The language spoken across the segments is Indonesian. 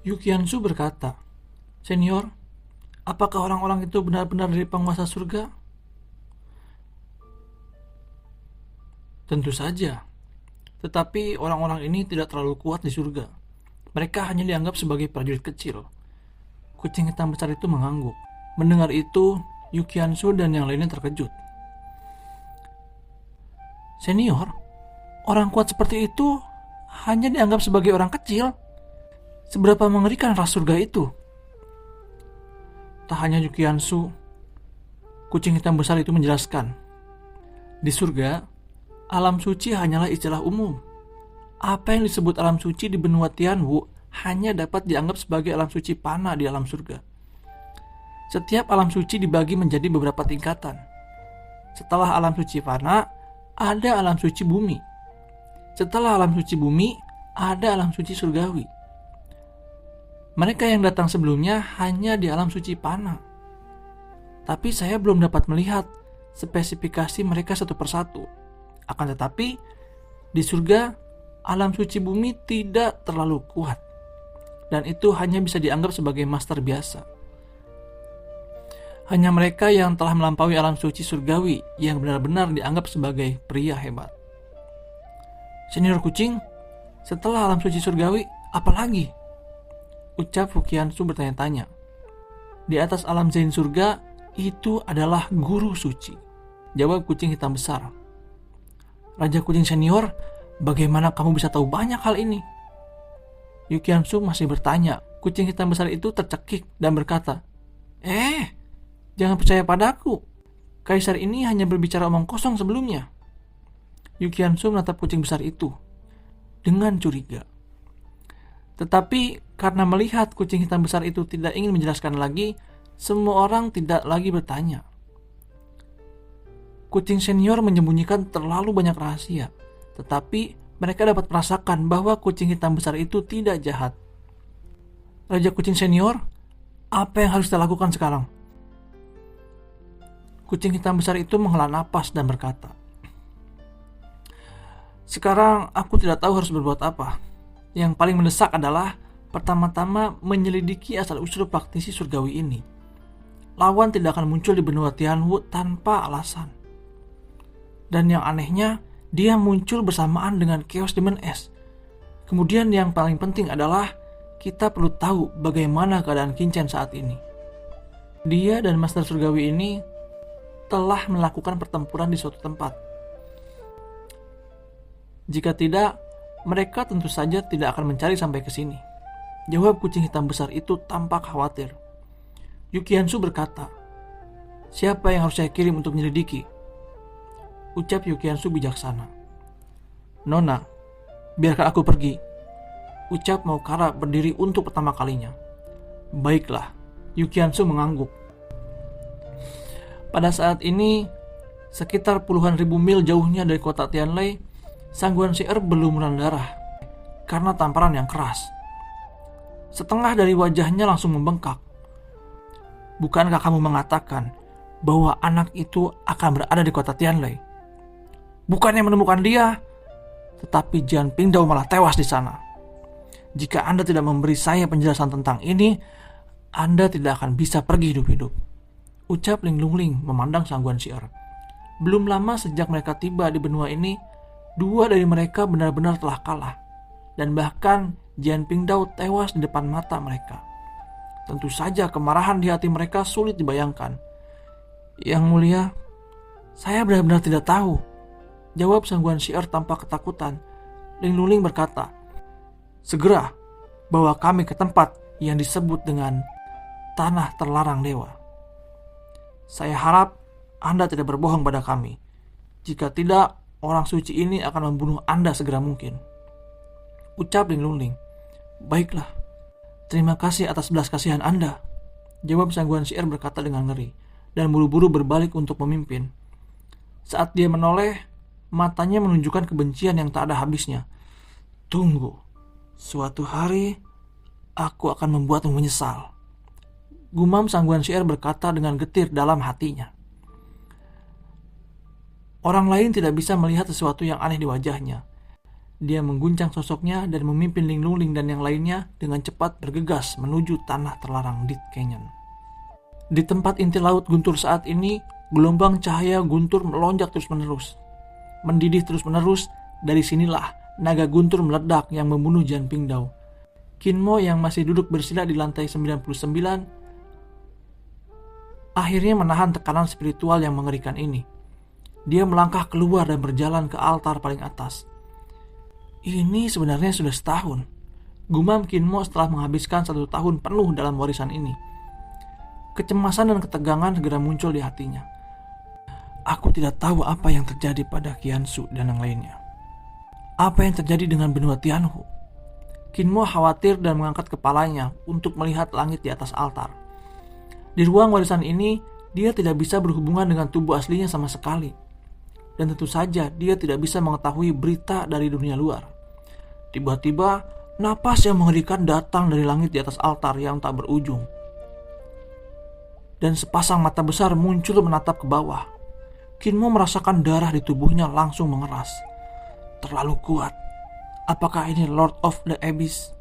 Yukiansu berkata, "Senior, apakah orang-orang itu benar-benar dari penguasa surga?" "Tentu saja, tetapi orang-orang ini tidak terlalu kuat di surga. Mereka hanya dianggap sebagai prajurit kecil." Kucing hitam besar itu mengangguk. Mendengar itu, Yukiansu dan yang lainnya terkejut. "Senior, orang kuat seperti itu hanya dianggap sebagai orang kecil. Seberapa mengerikan ras surga itu?" Tak hanya Yukiansu, kucing hitam besar itu menjelaskan, "Di surga, alam suci hanyalah istilah umum. Apa yang disebut alam suci di benua Tianwu hanya dapat dianggap sebagai alam suci panah di alam surga. Setiap alam suci dibagi menjadi beberapa tingkatan. Setelah alam suci panah, ada alam suci bumi. Setelah alam suci bumi, ada alam suci surgawi. Mereka yang datang sebelumnya hanya di alam suci panah. Tapi saya belum dapat melihat spesifikasi mereka satu persatu. Akan tetapi, di surga, alam suci bumi tidak terlalu kuat. Dan itu hanya bisa dianggap sebagai master biasa. Hanya mereka yang telah melampaui alam suci surgawi yang benar-benar dianggap sebagai pria hebat." "Senior kucing, setelah alam suci surgawi, apa lagi?" ucap Yukiansu bertanya-tanya. "Di atas alam zain surga, itu adalah guru suci," jawab kucing hitam besar. "Raja kucing senior, bagaimana kamu bisa tahu banyak hal ini?" Yukiansu masih bertanya. Kucing hitam besar itu tercekik dan berkata, Jangan percaya padaku. Kaisar ini hanya berbicara omong kosong sebelumnya." Yukiansu menatap kucing besar itu dengan curiga. Tetapi karena melihat kucing hitam besar itu tidak ingin menjelaskan lagi, semua orang tidak lagi bertanya. Kucing senior menyembunyikan terlalu banyak rahasia, tetapi mereka dapat merasakan bahwa kucing hitam besar itu tidak jahat. "Raja kucing senior, apa yang harus kita lakukan sekarang?" Kucing hitam besar itu menghela napas dan berkata, "Sekarang aku tidak tahu harus berbuat apa. Yang paling mendesak adalah pertama-tama menyelidiki asal-usul praktisi surgawi ini. Lawan tidak akan muncul di benua Tianwu tanpa alasan. Dan yang anehnya, dia muncul bersamaan dengan Chaos Demon S. Kemudian yang paling penting adalah kita perlu tahu bagaimana keadaan Qinchen saat ini. Dia dan Master Surgawi ini telah melakukan pertempuran di suatu tempat. Jika tidak, mereka tentu saja tidak akan mencari sampai ke sini," jawab kucing hitam besar itu tampak khawatir. Yukiansu berkata, "Siapa yang harus saya kirim untuk menyelidiki?" ucap Yukiansu bijaksana. "Nona, biarkan aku pergi," ucap Maukara berdiri untuk pertama kalinya. "Baiklah," Yukiansu mengangguk. Pada saat ini, sekitar puluhan ribu mil jauhnya dari kota Tianlei, Sang Guanxier belum menahan darah karena tamparan yang keras. Setengah dari wajahnya langsung membengkak. "Bukankah kamu mengatakan bahwa anak itu akan berada di kota Tianlei? Bukannya menemukan dia, tetapi Jian Pingdao malah tewas di sana. Jika Anda tidak memberi saya penjelasan tentang ini, Anda tidak akan bisa pergi hidup-hidup," ucap Ling Lungling memandang Sang Guanxier. Belum lama sejak mereka tiba di benua ini, dua dari mereka benar-benar telah kalah, dan bahkan Jian Pingdao tewas di depan mata mereka. Tentu saja kemarahan di hati mereka sulit dibayangkan. "Yang mulia, saya benar-benar tidak tahu," jawab Sang Guanxier tanpa ketakutan. Ling Lungling berkata, "Segera bawa kami ke tempat yang disebut dengan Tanah Terlarang Dewa. Saya harap Anda tidak berbohong pada kami. Jika tidak, orang suci ini akan membunuh Anda segera mungkin," ucap Ling Lungling. "Baiklah, terima kasih atas belas kasihan Anda," jawab Sang Guanxier berkata dengan ngeri, dan buru-buru berbalik untuk memimpin. Saat dia menoleh, matanya menunjukkan kebencian yang tak ada habisnya. "Tunggu, suatu hari aku akan membuatmu menyesal," gumam Sang Guanxier berkata dengan getir dalam hatinya. Orang lain tidak bisa melihat sesuatu yang aneh di wajahnya. Dia mengguncang sosoknya dan memimpin Ling Lungling dan yang lainnya dengan cepat bergegas menuju tanah terlarang Dead Canyon. Di tempat inti laut Guntur saat ini, gelombang cahaya Guntur melonjak terus-menerus. Mendidih terus-menerus, dari sinilah naga Guntur meledak yang membunuh Jian Pingdao. Kinmo yang masih duduk bersila di lantai 99 akhirnya menahan tekanan spiritual yang mengerikan ini. Dia melangkah keluar dan berjalan ke altar paling atas. Ini sebenarnya sudah setahun, gumam Kinmo setelah menghabiskan 1 tahun penuh dalam warisan ini. Kecemasan dan ketegangan segera muncul di hatinya. Aku tidak tahu apa yang terjadi pada Qiansu dan yang lainnya. Apa yang terjadi dengan benua Tianhu? Kinmo khawatir dan mengangkat kepalanya untuk melihat langit di atas altar. Di ruang warisan ini, dia tidak bisa berhubungan dengan tubuh aslinya sama sekali. Dan tentu saja dia tidak bisa mengetahui berita dari dunia luar. Tiba-tiba, napas yang mengerikan datang dari langit di atas altar yang tak berujung. Dan sepasang mata besar muncul menatap ke bawah. Kinmo merasakan darah di tubuhnya langsung mengeras. Terlalu kuat. Apakah ini Lord of the Abyss?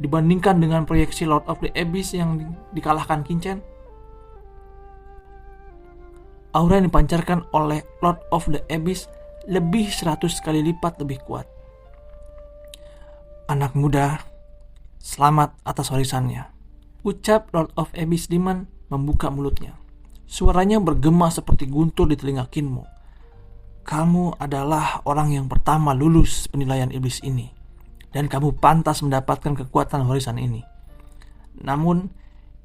Dibandingkan dengan proyeksi Lord of the Abyss yang dikalahkan Qinchen, aura yang dipancarkan oleh Lord of the Abyss lebih 100 kali lipat lebih kuat. Anak muda, selamat atas warisannya, ucap Lord of Abyss Demon membuka mulutnya. Suaranya bergema seperti guntur di telinga Kinmo. Kamu adalah orang yang pertama lulus penilaian iblis ini, dan kamu pantas mendapatkan kekuatan warisan ini. Namun,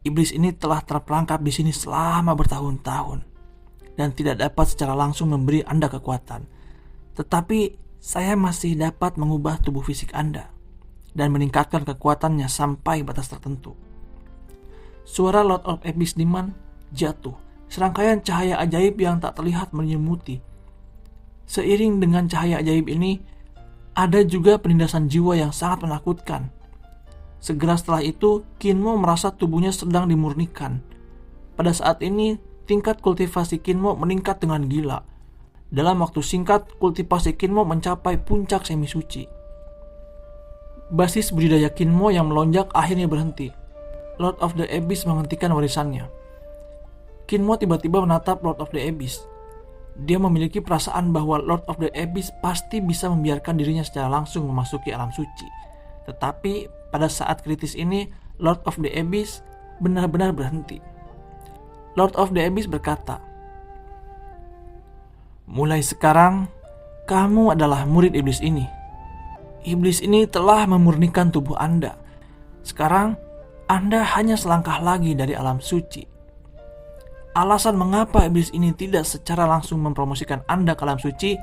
iblis ini telah terperangkap di sini selama bertahun-tahun dan tidak dapat secara langsung memberi Anda kekuatan. Tetapi saya masih dapat mengubah tubuh fisik Anda dan meningkatkan kekuatannya sampai batas tertentu. Suara Lord of Abyss Demon jatuh. Serangkaian cahaya ajaib yang tak terlihat menyelimuti. Seiring dengan cahaya ajaib ini, ada juga penindasan jiwa yang sangat menakutkan. Segera setelah itu, Kinmo merasa tubuhnya sedang dimurnikan. Pada saat ini, tingkat kultivasi Kinmo meningkat dengan gila. Dalam waktu singkat, kultivasi Kinmo mencapai puncak semi suci. Basis budidaya Kinmo yang melonjak akhirnya berhenti. Lord of the Abyss menghentikan warisannya. Kinmo tiba-tiba menatap Lord of the Abyss. Dia memiliki perasaan bahwa Lord of the Abyss pasti bisa membiarkan dirinya secara langsung memasuki alam suci. Tetapi pada saat kritis ini, Lord of the Abyss benar-benar berhenti. Lord of the Abyss berkata, mulai sekarang, kamu adalah murid iblis ini. Iblis ini telah memurnikan tubuh Anda. Sekarang, Anda hanya selangkah lagi dari alam suci. Alasan mengapa iblis ini tidak secara langsung mempromosikan Anda ke alam suci,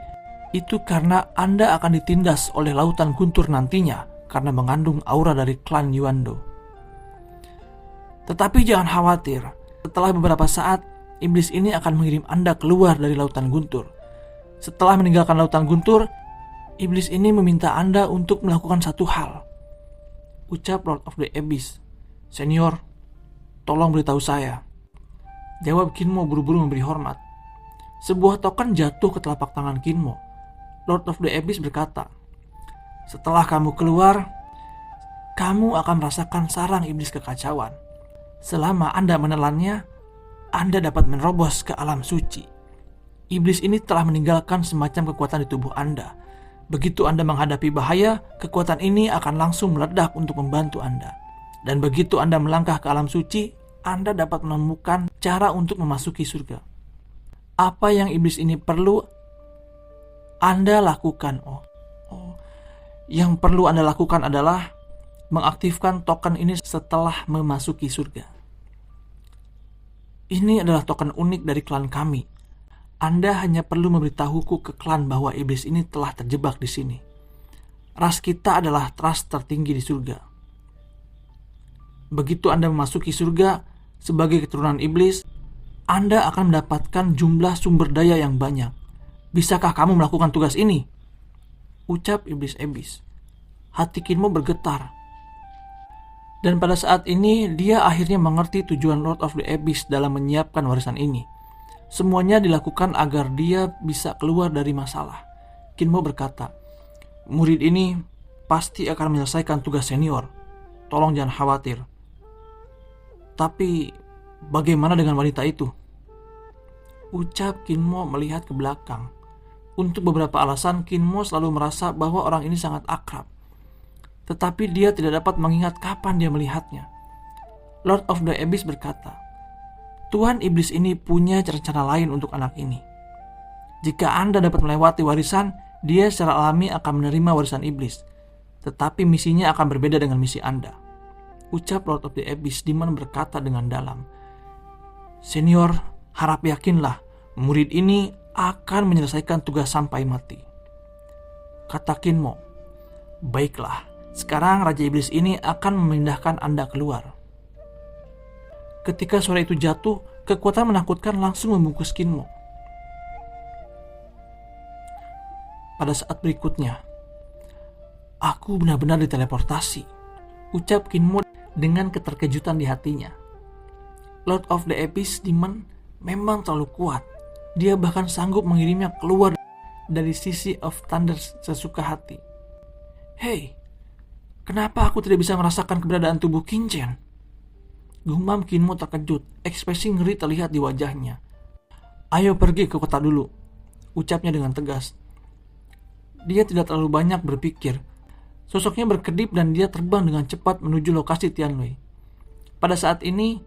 itu karena Anda akan ditindas oleh lautan guntur nantinya karena mengandung aura dari klan Yuando. Tetapi jangan khawatir. Setelah beberapa saat, iblis ini akan mengirim Anda keluar dari lautan guntur. Setelah meninggalkan lautan guntur, iblis ini meminta Anda untuk melakukan satu hal. Ucap Lord of the Abyss. Senior, tolong beritahu saya. Jawab Kinmo buru-buru memberi hormat. Sebuah token jatuh ke telapak tangan Kinmo. Lord of the Abyss berkata, setelah kamu keluar, kamu akan merasakan sarang iblis kekacauan. Selama Anda menelannya, Anda dapat menerobos ke alam suci. Iblis ini telah meninggalkan semacam kekuatan di tubuh Anda. Begitu Anda menghadapi bahaya, kekuatan ini akan langsung meledak untuk membantu Anda. Dan begitu Anda melangkah ke alam suci, Anda dapat menemukan cara untuk memasuki surga. Apa yang iblis ini perlu Anda lakukan. Yang perlu Anda lakukan adalah mengaktifkan token ini setelah memasuki surga. Ini adalah token unik dari klan kami. Anda hanya perlu memberitahuku ke klan bahwa iblis ini telah terjebak di sini. Ras kita adalah ras tertinggi di surga. Begitu Anda memasuki surga sebagai keturunan iblis, Anda akan mendapatkan jumlah sumber daya yang banyak. Bisakah kamu melakukan tugas ini? Ucap iblis Abyss. Hati Kinmo bergetar. Dan pada saat ini, dia akhirnya mengerti tujuan Lord of the Abyss dalam menyiapkan warisan ini. Semuanya dilakukan agar dia bisa keluar dari masalah. Kinmo berkata, Murid ini pasti akan menyelesaikan tugas senior. Tolong jangan khawatir. Tapi bagaimana dengan wanita itu? Ucap Kinmo melihat ke belakang. Untuk beberapa alasan, Kinmo selalu merasa bahwa orang ini sangat akrab. Tetapi dia tidak dapat mengingat kapan dia melihatnya. Lord of the Abyss berkata, Tuhan Iblis ini punya rencana lain untuk anak ini. Jika Anda dapat melewati warisan, dia secara alami akan menerima warisan iblis. Tetapi misinya akan berbeda dengan misi Anda. Ucap Lord of the Abyss. Demon berkata dengan dalam, Senior, harap yakinlah, murid ini akan menyelesaikan tugas sampai mati. Kata Kinmo, baiklah, sekarang Raja Iblis ini akan memindahkan Anda keluar. Ketika suara itu jatuh, kekuatan menakutkan langsung membungkus Kinmo. Pada saat berikutnya, aku benar-benar diteleportasi, ucap Kinmo dengan keterkejutan di hatinya. Lord of the Abyss Demon memang terlalu kuat. Dia bahkan sanggup mengirimnya keluar dari sisi of Thunder sesuka hati. Hei, kenapa aku tidak bisa merasakan keberadaan tubuh Kinchen? Gumam Kinmo terkejut, ekspresi ngeri terlihat di wajahnya. Ayo pergi ke kota dulu, ucapnya dengan tegas. Dia tidak terlalu banyak berpikir. Sosoknya berkedip dan dia terbang dengan cepat menuju lokasi Tianlui. Pada saat ini,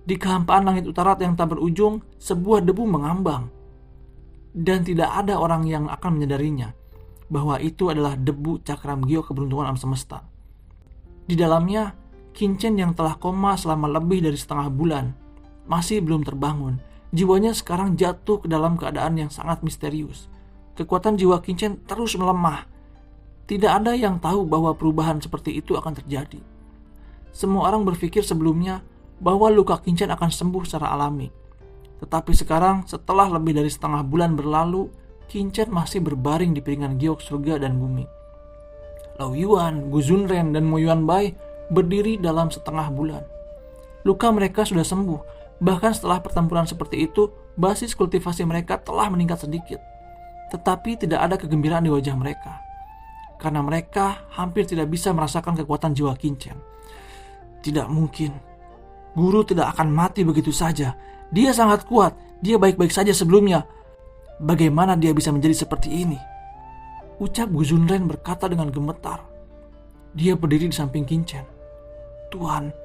di kehampaan langit utara yang tak berujung, sebuah debu mengambang. Dan tidak ada orang yang akan menyadarinya bahwa itu adalah debu cakram Gyo keberuntungan alam semesta. Di dalamnya, Kinchen yang telah koma selama lebih dari setengah bulan masih belum terbangun. Jiwanya sekarang jatuh ke dalam keadaan yang sangat misterius. Kekuatan jiwa Kinchen terus melemah. Tidak ada yang tahu bahwa perubahan seperti itu akan terjadi. Semua orang berpikir sebelumnya bahwa luka Kinchen akan sembuh secara alami. Tetapi sekarang, setelah lebih dari setengah bulan berlalu, Kinchen masih berbaring di piringan giok surga dan bumi. Lao Yuan, Gu Zunren, dan Mo Yuanbai berdiri dalam setengah bulan. Luka mereka sudah sembuh. Bahkan setelah pertempuran seperti itu, basis kultivasi mereka telah meningkat sedikit. Tetapi tidak ada kegembiraan di wajah mereka, karena mereka hampir tidak bisa merasakan kekuatan jiwa Kinchen. Tidak mungkin. Guru tidak akan mati begitu saja. Dia sangat kuat. Dia baik-baik saja sebelumnya. Bagaimana dia bisa menjadi seperti ini? Ucap Gu Zunren berkata dengan gemetar. Dia berdiri di samping Kinchen. Tuhan,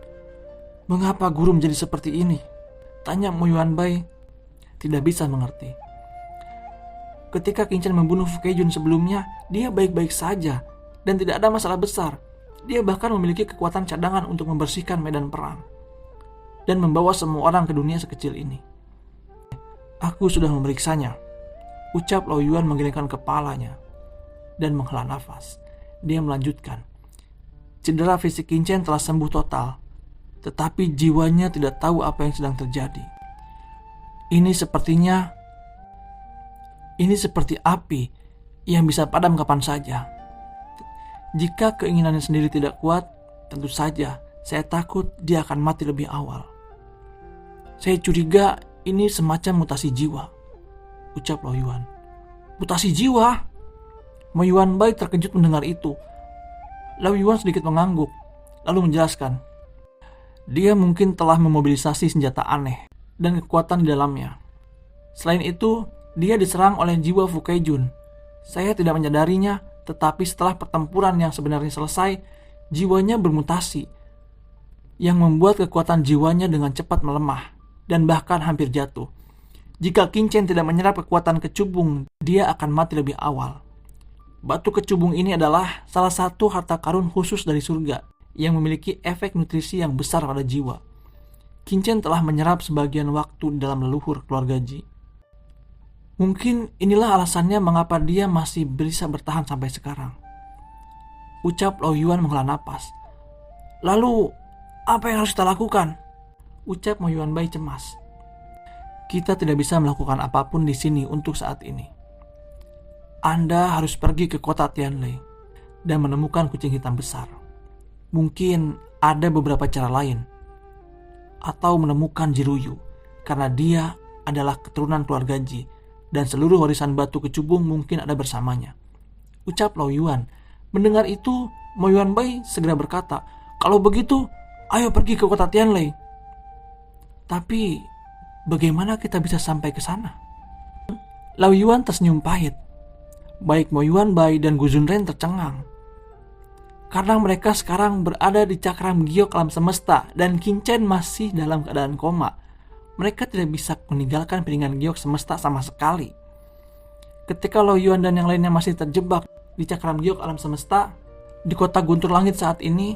mengapa guru menjadi seperti ini? Tanya Mo Yuanbai. Tidak bisa mengerti. Ketika Kinchen membunuh Fukejun sebelumnya, dia baik-baik saja dan tidak ada masalah besar. Dia bahkan memiliki kekuatan cadangan untuk membersihkan medan perang dan membawa semua orang ke dunia sekecil ini. Aku sudah memeriksanya, ucap Lao Yuan menggelengkan kepalanya dan menghela nafas. Dia melanjutkan. Cedera fisik Kinchen telah sembuh total, tetapi jiwanya tidak tahu apa yang sedang terjadi. Ini seperti api yang bisa padam kapan saja. Jika keinginannya sendiri tidak kuat, tentu saja saya takut dia akan mati lebih awal. Saya curiga ini semacam mutasi jiwa, ucap Lao Yuan. Mutasi jiwa? Mo Yuanbai terkejut mendengar itu. Lao Yuan sedikit mengangguk, lalu menjelaskan. Dia mungkin telah memobilisasi senjata aneh dan kekuatan di dalamnya. Selain itu, dia diserang oleh jiwa Fukejun. Saya tidak menyadarinya, tetapi setelah pertempuran yang sebenarnya selesai, jiwanya bermutasi, yang membuat kekuatan jiwanya dengan cepat melemah dan bahkan hampir jatuh. Jika Kinchen tidak menyerap kekuatan kecubung, dia akan mati lebih awal. Batu kecubung ini adalah salah satu harta karun khusus dari surga yang memiliki efek nutrisi yang besar pada jiwa. Kinchen telah menyerap sebagian waktu dalam leluhur keluarga Ji. Mungkin inilah alasannya mengapa dia masih bisa bertahan sampai sekarang. Ucap Lao Yuan menghela napas. Lalu, apa yang harus kita lakukan? Ucap Mo Yuanbai cemas. Kita tidak bisa melakukan apapun di sini untuk saat ini. Anda harus pergi ke kota Tianlui dan menemukan kucing hitam besar. Mungkin ada beberapa cara lain. Atau menemukan Jiruyu, karena dia adalah keturunan keluarga Ji, dan seluruh warisan batu kecubung mungkin ada bersamanya. ucap Lao Yuan. Mendengar itu, Mo Yuanbai segera berkata, "Kalau begitu, ayo pergi ke kota Tianlei." "Tapi, bagaimana kita bisa sampai ke sana?" Lao Yuan tersenyum pahit. Baik Mo Yuanbai dan Gu Zunren tercengang. Karena mereka sekarang berada di cakram giok alam semesta dan Qin Chen masih dalam keadaan koma. Mereka tidak bisa meninggalkan piringan giok semesta sama sekali. Ketika Lao Yuan dan yang lainnya masih terjebak di cakram giok alam semesta, di kota Guntur Langit saat ini,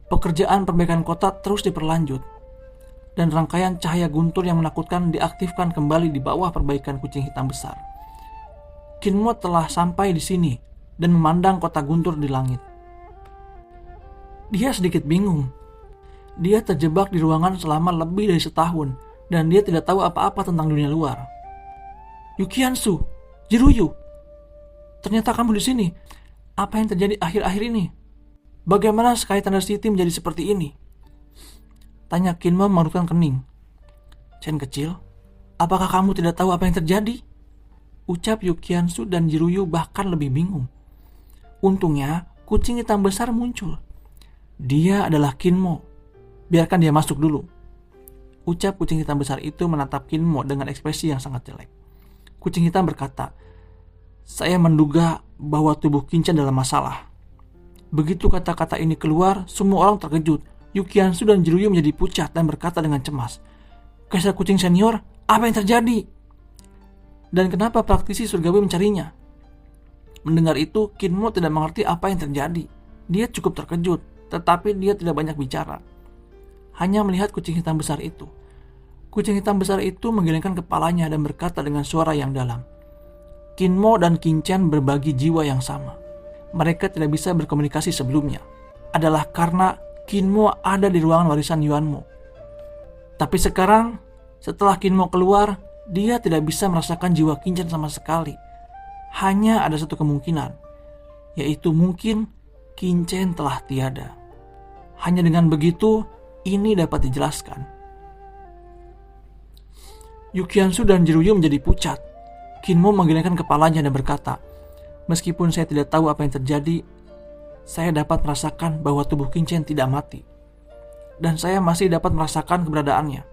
pekerjaan perbaikan kota terus diperlanjut. Dan rangkaian cahaya guntur yang menakutkan diaktifkan kembali di bawah perbaikan kucing hitam besar. Qin Mo telah sampai di sini dan memandang kota guntur di langit. Dia sedikit bingung. Dia terjebak di ruangan selama lebih dari setahun dan dia tidak tahu apa-apa tentang dunia luar. "Yukiansu, Jiruyu, ternyata kamu di sini. Apa yang terjadi akhir-akhir ini? Bagaimana Sky Thunder City menjadi seperti ini?" tanya Qin Mo mengerutkan kening. "Chen kecil, apakah kamu tidak tahu apa yang terjadi?" ucap Yukiansu dan Jiruyu bahkan lebih bingung. Untungnya, kucing hitam besar muncul. "Dia adalah Qin Mo. Biarkan dia masuk dulu," ucap kucing hitam besar itu menatap Qin Mo dengan ekspresi yang sangat jelek. Kucing hitam berkata, "Saya menduga bahwa tubuh Qin Chen dalam masalah." Begitu kata-kata ini keluar, semua orang terkejut. Yukiansu dan Jiruyu menjadi pucat dan berkata dengan cemas, "Kaisar kucing senior, apa yang terjadi? Dan kenapa praktisi surgawi mencarinya?" Mendengar itu, Qin Mo tidak mengerti apa yang terjadi. Dia cukup terkejut, tetapi dia tidak banyak bicara. Hanya melihat kucing hitam besar itu. Kucing hitam besar itu menggelengkan kepalanya dan berkata dengan suara yang dalam, "Qin Mo dan Qin Chen berbagi jiwa yang sama. Mereka tidak bisa berkomunikasi sebelumnya. Adalah karena Qin Mo ada di ruangan warisan Yuan Mo. Tapi sekarang, setelah Qin Mo keluar, dia tidak bisa merasakan jiwa Qin Chen sama sekali. Hanya ada satu kemungkinan, yaitu mungkin Qin Chen telah tiada. Hanya dengan begitu, ini dapat dijelaskan." Yukiansu dan Jiruyu menjadi pucat. Qin Mo menggelengkan kepalanya dan berkata, "Meskipun saya tidak tahu apa yang terjadi, saya dapat merasakan bahwa tubuh Qin Chen tidak mati. Dan saya masih dapat merasakan keberadaannya.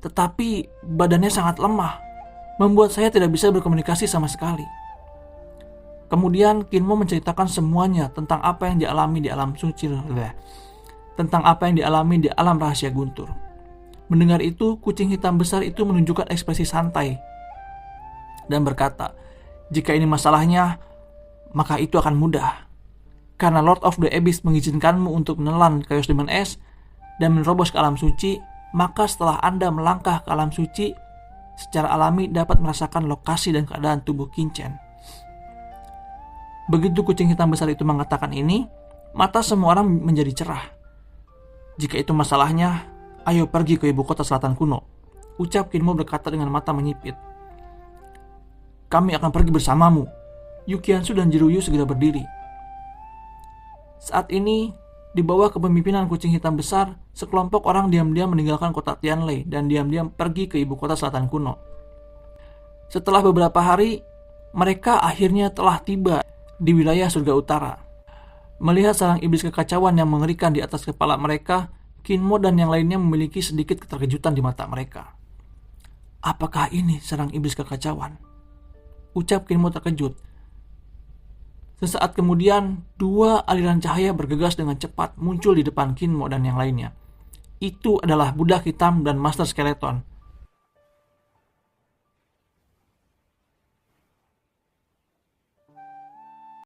Tetapi badannya sangat lemah, membuat saya tidak bisa berkomunikasi sama sekali." Kemudian Qin Mo menceritakan semuanya tentang apa yang dialami di alam suci, tentang apa yang dialami di alam rahasia guntur. Mendengar itu, kucing hitam besar itu menunjukkan ekspresi santai dan berkata, "Jika ini masalahnya, maka itu akan mudah. Karena Lord of the Abyss mengizinkanmu untuk menelan Chaos Demon S dan menerobos ke alam suci, maka setelah Anda melangkah ke alam suci, secara alami dapat merasakan lokasi dan keadaan tubuh Qin Chen." Begitu kucing hitam besar itu mengatakan ini, mata semua orang menjadi cerah. "Jika itu masalahnya, ayo pergi ke ibu kota selatan kuno," ucap Qin Mo berkata dengan mata menyipit. "Kami akan pergi bersamamu." Yukiansu dan Jiruyu segera berdiri. Saat ini, di bawah kepemimpinan kucing hitam besar, sekelompok orang diam-diam meninggalkan kota Tianlei dan diam-diam pergi ke ibu kota selatan kuno. Setelah beberapa hari, mereka akhirnya telah tiba di wilayah surga utara. Melihat sarang iblis kekacauan yang mengerikan di atas kepala mereka, Qin Mo dan yang lainnya memiliki sedikit keterkejutan di mata mereka. "Apakah ini sarang iblis kekacauan?" ucap Qin Mo terkejut. Sesaat kemudian, dua aliran cahaya bergegas dengan cepat muncul di depan Qin Mo dan yang lainnya. Itu adalah budak hitam dan Master Skeleton.